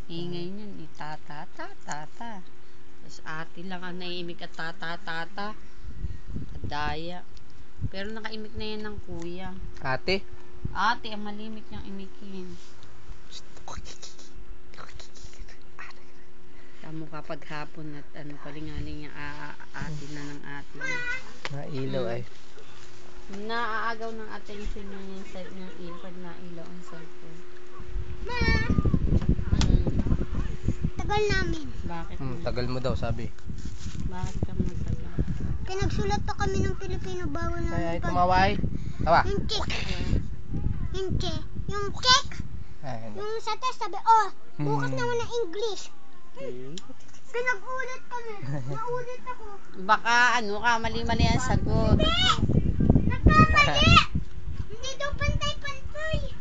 Ingay niyan, tata. Tapos ate lang ang naiimik at tata. Kadaya. Pero nakaimik na yan ng kuya. Ate? Ate, ang malimit niyang imikin. Tamo kapag hapon at palingaling niya ate na ng ate. Nailaw ay. Naaagaw ng attention yung site ng ilaw pag nailaw ang cellphone. Ma! Tagal namin. Bakit? Tagal mo daw, sabi. Bakit ka matagal? Pinagsulat pa kami ng Pilipino bawal Ay, namin tumaway. Tawa. Yung cake. Yung cake. Ay, Yung sa test sabi, bukas naman ng English. Pinag-ulit kami. Naulit ako. Baka mali-mali ang sagot. Nagkamali! Hindi daw pantay-pantay.